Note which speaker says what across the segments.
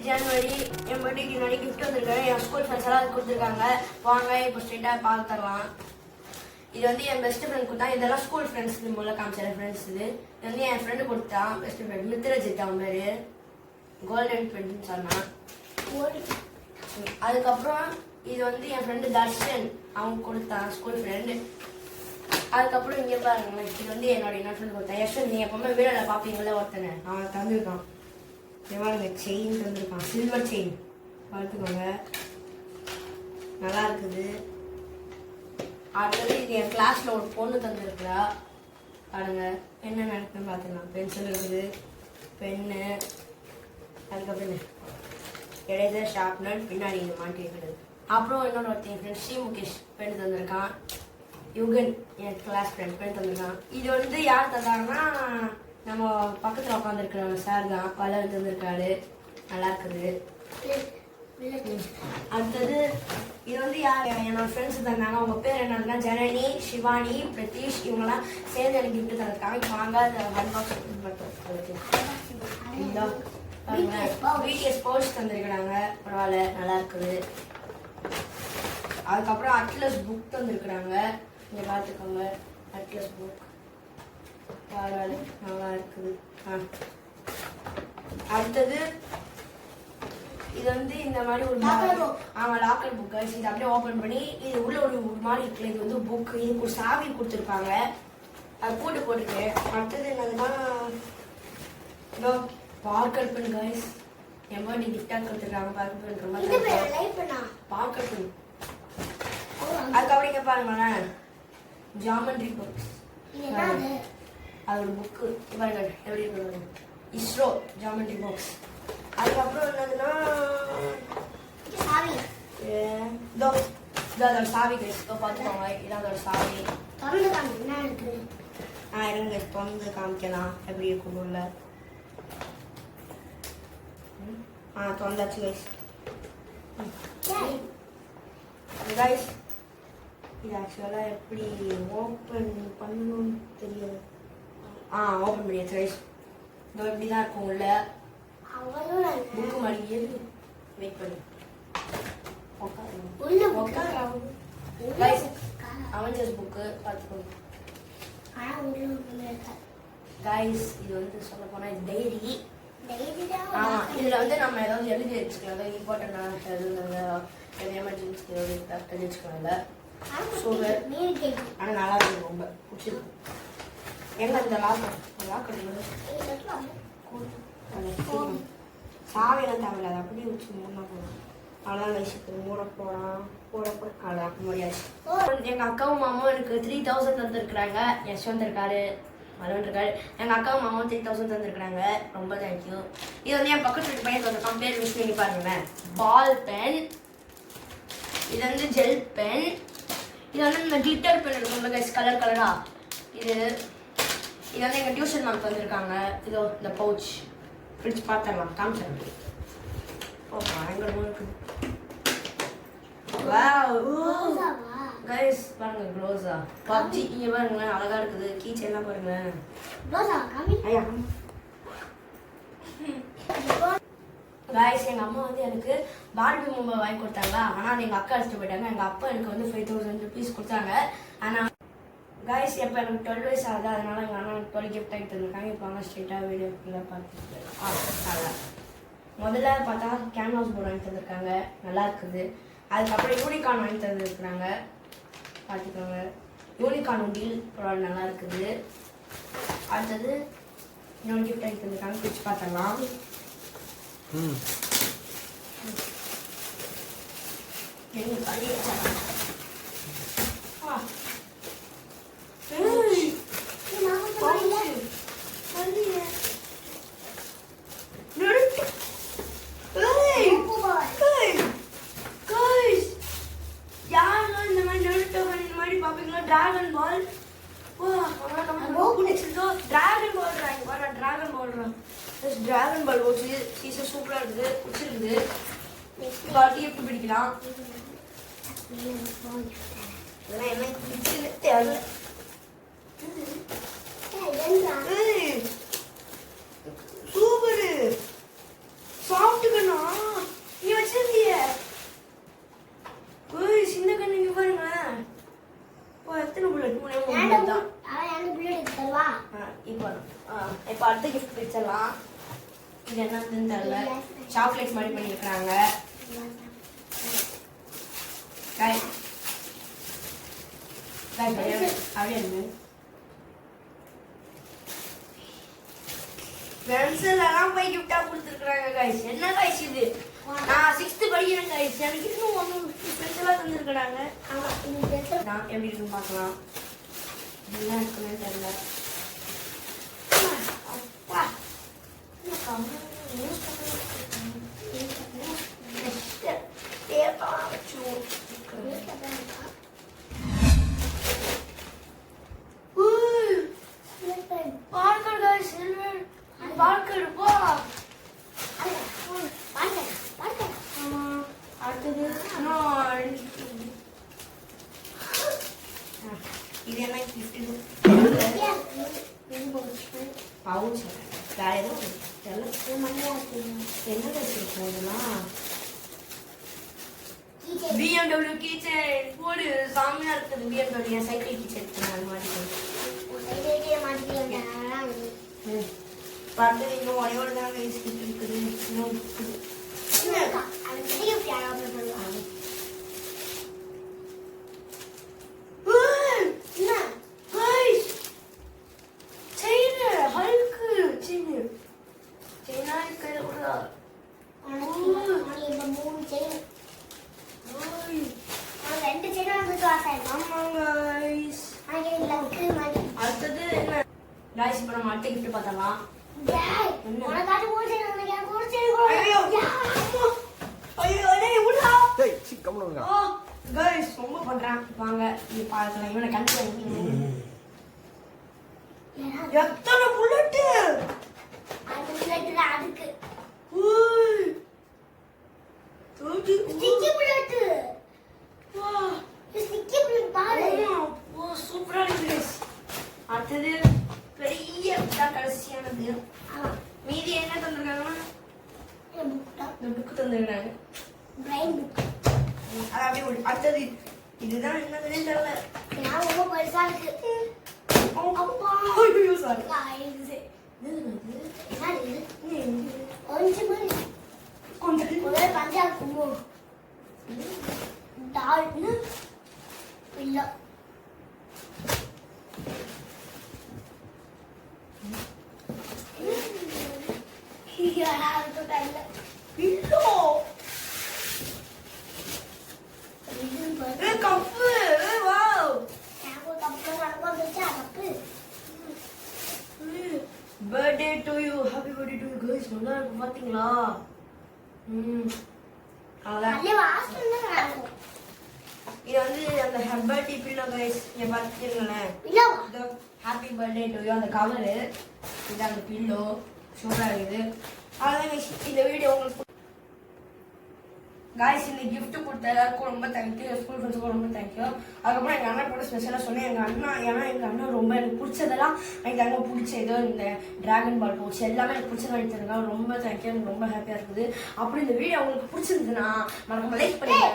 Speaker 1: ஜனவரி என் பர்த்டேக்கு முன்னாடி கிஃப்ட் வந்திருக்காரு. என் ஸ்கூல் ஃப்ரெண்ட்ஸ் எல்லாம் கொடுத்துருக்காங்க. வாங்க இப்போ ஸ்ட்ரெயிட்டாக பார்த்து தரலாம். இது வந்து என் பெஸ்ட் ஃப்ரெண்ட் கொடுத்தா. இதெல்லாம் ஸ்கூல் ஃப்ரெண்ட்ஸ் மூல காமிச்ச ஃப்ரெண்ட்ஸ். இது வந்து என் ஃப்ரெண்டு கொடுத்தான். பெஸ்ட் ஃப்ரெண்ட் மித்ரஜித் அவன் பேரு. கோல்டன் ஃப்ரெண்ட்னு சொன்னான். அதுக்கப்புறம் இது வந்து என் ஃப்ரெண்டு தர்ஷன் அவன் கொடுத்தான், ஸ்கூல் ஃப்ரெண்டு. அதுக்கப்புறம் இங்கே பாருங்க, இது வந்து என்னோட இன்னொரு ஃப்ரெண்ட் கொடுத்தான். யஷ்வந்த், நீ எப்பவுமே வீடியோவில் பார்ப்பீங்களே ஒருத்தனை, அவன் தந்துருக்கான். பாருங்க செயின் தந்துருக்கான், சில்வர் செயின். பார்த்துக்கோங்க, நல்லா இருக்குது. அடுத்தது இது என் கிளாஸ்ல ஒரு பொண்ணு தந்துருக்குறா. பாருங்க என்ன நினைக்குன்னு பார்த்துக்கலாம். பென்சில் இருக்குது, பென்னு, அதுக்கப்புறம் எரேசர், ஷார்ப்னர் பின்னாடி இங்கே மாட்டி இருக்குது. அப்புறம் இன்னொரு ஒருத்தன் ஃப்ரெண்ட் ஸ்ரீ முகேஷ் பென் தந்திருக்கான். யுகன் என் கிளாஸ் ஃப்ரெண்ட் பென் தந்திருக்கான். இது வந்து யார் தந்தாங்கன்னா நம்ம பக்கத்தில் உட்காந்துருக்கிறவங்க சார் தான். கலர் தந்திருக்காரு, நல்லா இருக்குது. அடுத்தது இது வந்து யார் என்னோட ஃப்ரெண்ட்ஸ் தந்தாங்க. அவங்க பேர் என்னதுன்னா ஜனனி, சிவானி, பிரதீஷ். இவங்கெல்லாம் சேர்ந்து எனக்கு கிஃப்ட் தந்திருக்காங்க. வாங்க ஒன் பாக்ஸ் பிடிஎஸ் போஸ்ட் தந்திருக்கிறாங்க. பரவாயில்ல, நல்லா இருக்குது. அதுக்கப்புறம் அட்லஸ் புக் தந்திருக்கிறாங்க. இங்க பார்த்துக்கோங்க, அட்லஸ் புக் பரவாயில்ல, நல்லா இருக்குது. அடுத்தது இது வந்து இந்த மாதிரி ஒரு லாக்கர் புக். இது அப்படியே ஓபன் பண்ணி இது உள்ள ஒரு மாதிரி இருக்குல்ல, இது வந்து புக். இதுக்கு ஒரு சாவி கொடுத்துருப்பாங்க, அது போட்டுருக்கு. அடுத்தது என்னதுன்னா பார்க்கர் பென் கைஸ். என் பர்த்டே கிஃப்டா கொடுத்துருக்காங்க. Parker pen. அதுக்கப்புறம் இங்க பாருங்களேன், ஜாமெட்ரி பாக்ஸ். அது ஒரு புக்கு பாருங்க எப்படி இருக்கு. ISRO geometry box. அதுக்கப்புறம் என்னதுன்னா அதோட சாவி கைஸ். பார்த்துக்கோங்க, இதான் அதோட சாவி. இருங்க திறந்து காமிக்கலாம் எப்படி இருக்கும் உள்ள. திறந்தாச்சு கைஸ். கைஸ் இது ஆக்சுவலாக எப்படி ஓப்பன் பண்ணணும்னு தெரியாது. ஓப்பன் பண்ணியாச்சு கைஸ். இதோ இப்படி தான் இருக்கும் உள்ள. புக்கு மாதிரி வெயிட் பண்ணி அவெஞ்சர்ஸ் புக்கு பார்த்துக்கோங்க கைஸ். இது வந்து சொல்ல போனால் இது டைரி. இதில் வந்து நம்ம ஏதாவது எழுதி வச்சுக்கலாம். ஏதாவது இம்பார்ட்டன்டான எமர்ஜென்சி ஏதாவது எழுதி வச்சுக்கலாம். சூப்பர். ஆனால் நல்லா இருக்கும், ரொம்ப பிடிச்சிருக்கு. எங்க இந்த லாக்கர் சாவியெல்லாம் தேவையில்ல, அதை அப்படியே வச்சு மூணா போகலாம். அவ்வளோதான் வயசுக்கு மூட போகலாம். அவ்வளோதான் முடியாச்சு. எங்கள் அக்காவும் மாமாவும் எனக்கு 3000 தந்துருக்குறாங்க. யஷ்வந்த் இருக்காரு, மலன் இருக்காரு. எங்கள் அக்காவும் மாமாவும் 3000 தந்துருக்குறாங்க. ரொம்ப தேங்க்யூ. இது வந்து என் பக்கத்து வீட்டு பையன் தந்துருக்கான். பேர் மிஸ் பண்ணி பாருங்களேன். Ball pen. இது வந்து ஜெல் பென். இது வந்து இந்த கிளிட்டர் பென் இருக்கும் கைஸ், கலர் கலரா. இது வந்து எங்கள் டியூஷன் மேம் தந்துருக்காங்க. இதோ இந்த பவுச் பிடிச்சி பார்த்துடலாம், காமிச்சிடலாம். பயங்கரமாக இருக்குது. கைஸ் பாருங்க, க்ளோஸா பப்ஜி. இங்கே பாருங்களேன், அழகா இருக்குது. கீ செயின்லாம் பாருங்களேன். கைஸ் எங்கள் அம்மா வந்து எனக்கு பார்பி மொபைல் வாங்கி கொடுத்தாங்க. ஆனால் எங்கள் அக்கா அழைச்சிட்டு போயிட்டாங்க. எங்கள் அப்பா எனக்கு வந்து 5000 rupees கொடுத்தாங்க. ஆனால் கைஸ் எப்போ எனக்கு 12 வயசு ஆகுது, அதனால எங்கள் அண்ணா 12 கிஃப்ட் ஆகி தந்துருக்காங்க. இப்போ அவங்க ஸ்ட்ரெயிட்டாக வீடியோக்குள்ளே பார்த்துட்டு முதல்ல பார்த்தா கேன்வாஸ் போர்டு வாங்கி தந்துருக்காங்க, நல்லா இருக்குது. அதுக்கப்புறம் யூனிகார்ன் வாங்கி தந்துருக்குறாங்க, பார்த்துக்கோங்க. யூனிகார்ன் உண்டில் பரவாயில்ல, நல்லா இருக்குது. அடுத்தது இன்னொரு கிஃப்ட் வாங்கி தந்துருக்காங்க, பிடிச்சி பார்த்துடலாம். டிராகன் பால். டிராகன் பால் வச்சு சீசன் சூப்பராக இருக்குது, பிடிச்சிருக்குது. பாட்டி எப்படி பிடிக்கலாம். இதெல்லாம் என்ன பிடிச்சது தெரியல. சூப்பரு சாப்பிட்டுக்கணும். எத்தனை புல்லட்? 3 புல்லட் தான்.
Speaker 2: புல்லட் எடுத்துவா.
Speaker 1: இப்போ அடுத்த gift பிரிச்சலாம். இது என்னன்னு தெரியல. சாக்லேட்ஸ் மாதிரி பண்ணிருக்காங்க. गाइस அப்படியே இருக்கு. ஃப்ரெண்ட்ஸ்லாம் போய் கிஃப்டா கொடுத்துருக்காங்க गाइस. என்ன गाइस இது? நான் 6th படிக்கிறேன் गाइस. எனக்கு இன்னும் ஒன்னு ஸ்பெஷலா தந்திருக்காங்க.
Speaker 2: ஆமா இது
Speaker 1: நான் எப்படி இருக்குன்னு பார்க்கலாம். என்ன இருக்குன்னு தெரியல. அப்பா என்ன கம்மி யூஸ் பண்ணுறேன். பேப்பா வச்சு பார்க்கர் गाइस. பார்க்கர் போ.
Speaker 2: பார்க்கர்
Speaker 1: அடுத்தது இது என்ன கிஃப்ட்? இது பவுச். வேற எதுவும் என்ன வச்சிருக்கோம் இதெல்லாம்? BMW கீச்சன் போடு. சாமியா இருக்குது BMW சைக்கிள் கீச்சன். அது மாதிரி பார்த்து இன்னும் ஒரே ஒரு தான் இருக்குது. இன்னும் அடுத்தது என்ன गाइस? இப்போ நம்ம அடுத்த gift பார்த்தலாம். गाइस ரொம்ப பண்றான். வாங்க இது பார்க்கலாம். இவனை கண்டுபிடிக்கணும். எத்தனை புல்லட்?
Speaker 2: அது புல்லட் அதுக்கு
Speaker 1: ஓய்
Speaker 2: ஸ்டிக்கி புல்லட்.
Speaker 1: வா
Speaker 2: ஸ்டிக்கி புல்லட் பாரு.
Speaker 1: ஓ சூப்பரா இருக்கு गाइस. அடுத்தது பெரிய கடைசியானது. மீதி என்ன தந்திருக்காங்கன்னா இந்த புக் தந்திருக்காங்க.
Speaker 2: Brain book.
Speaker 1: அது அப்படியே அடுத்தது இதுதான் என்னதுன்னு தெரியல.
Speaker 2: நான் ரொம்ப பெருசா இருக்கு. அப்பா
Speaker 1: ஐயோ சாரி.
Speaker 2: கொஞ்சம் பஞ்சாப் கும்போ டால்னு இல்ல
Speaker 1: cup. Wow birthday to you. Happy birthday to you guys. நல்லா இருக்கு பாத்தீங்களா? அதான் இது வந்து அந்த பர்த்டே பில்லோ गाइस. இங்க பாத்தீங்களேன். ஹாப்பி பர்த்டே டு யூ அந்த கவர். இது அந்த பில்லோ சூப்பரா இருக்குது. அவ்வளவுதான் guys. இந்த வீடியோ உங்களுக்கு गाइस இந்த gift கொடுத்த எல்லாருக்கும் ரொம்ப தேங்க்யூ. ஸ்கூல் ஃப்ரெண்ட்ஸ்க்கும் ரொம்ப தேங்க்யூ. அதுக்கப்புறம் எங்கள் அண்ணா கூட ஸ்பெஷலாக சொன்னேன். எங்கள் அண்ணா ரொம்ப எனக்கு பிடிச்சதெல்லாம் எனக்கு அங்கே பிடிச்சது இந்த டிராகன் பால் போச்சு எல்லாமே எனக்கு பிடிச்சது நினைச்சிருக்காங்க. ரொம்ப தேங்க்யூ. எனக்கு ரொம்ப ஹாப்பியாக இருக்குது. அப்படி இந்த வீடியோ உங்களுக்கு பிடிச்சிருந்துன்னா மறக்காம லைக் பண்ணுங்க.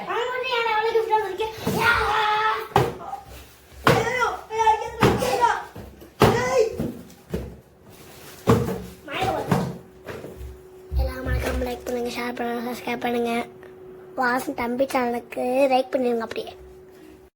Speaker 2: லைக் பண்ணுங்க, ஷேர் பண்ணுங்க, சப்ஸ்கிரைப் பண்ணுங்க. வாசன் தம்பி சேனலுக்கு லைக் பண்ணிடுங்க அப்படியே.